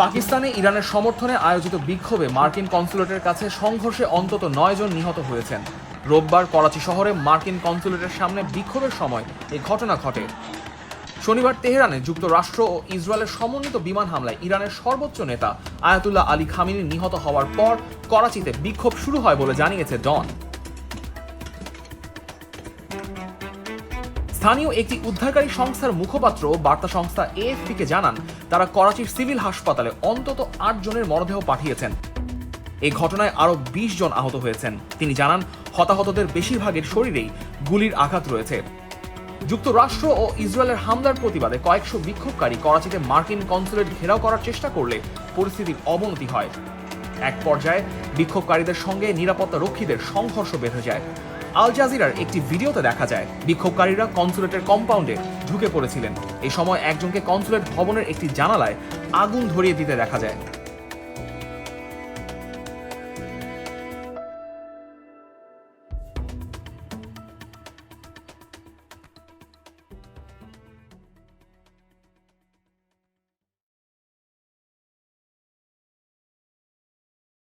পাকিস্তানে ইরানের সমর্থনে আয়োজিত বিক্ষোভে মার্কিন কনসুলেটের কাছে সংঘর্ষে অন্তত 9 জন নিহত হয়েছেন। রোববার করাচি শহরে মার্কিন কনসুলেটের সামনে বিক্ষোভের সময় এই ঘটনা ঘটে। শনিবার তেহরানে যুক্তরাষ্ট্র ও ইসরায়েলের সমন্বিত বিমান হামলায় ইরানের সর্বোচ্চ নেতা আয়াতুল্লাহ আলী খামেনি নিহত হওয়ার পর করাচিতে বিক্ষোভ শুরু হয় বলে জানিয়েছে ডন। স্থানীয় একটি উদ্ধারকারী সংস্থার মুখপাত্র বার্তা সংস্থা এএফপিকে জানান, তারা করাচির সিভিল হাসপাতালে অন্তত 8 জনের মরদেহ পাঠিয়েছেন। এই ঘটনায় আরও 20 জন আহত হয়েছেন। তিনি জানান, হতাহতদের বেশিরভাগের শরীরেই গুলির আঘাত রয়েছে। যুক্তরাষ্ট্র ও ইসরায়েলের হামলার প্রতিবাদে কয়েকশো বিক্ষোভকারী করাচিতে মার্কিন কনসুলেট ঘেরাও করার চেষ্টা করলে পরিস্থিতির অবনতি হয়। এক পর্যায়ে বিক্ষোভকারীদের সঙ্গে নিরাপত্তা রক্ষীদের সংঘর্ষ বেঁধে যায়। আল জাজিরার একটি ভিডিওতে দেখা যায় বিক্ষোভকারীরা কনসুলেটের কম্পাউন্ডে ঢুকে পড়েছিলেন। এই সময় একজনকে কনসুলেট ভবনের একটি জানালায় আগুন ধরিয়ে দিতে দেখা যায়।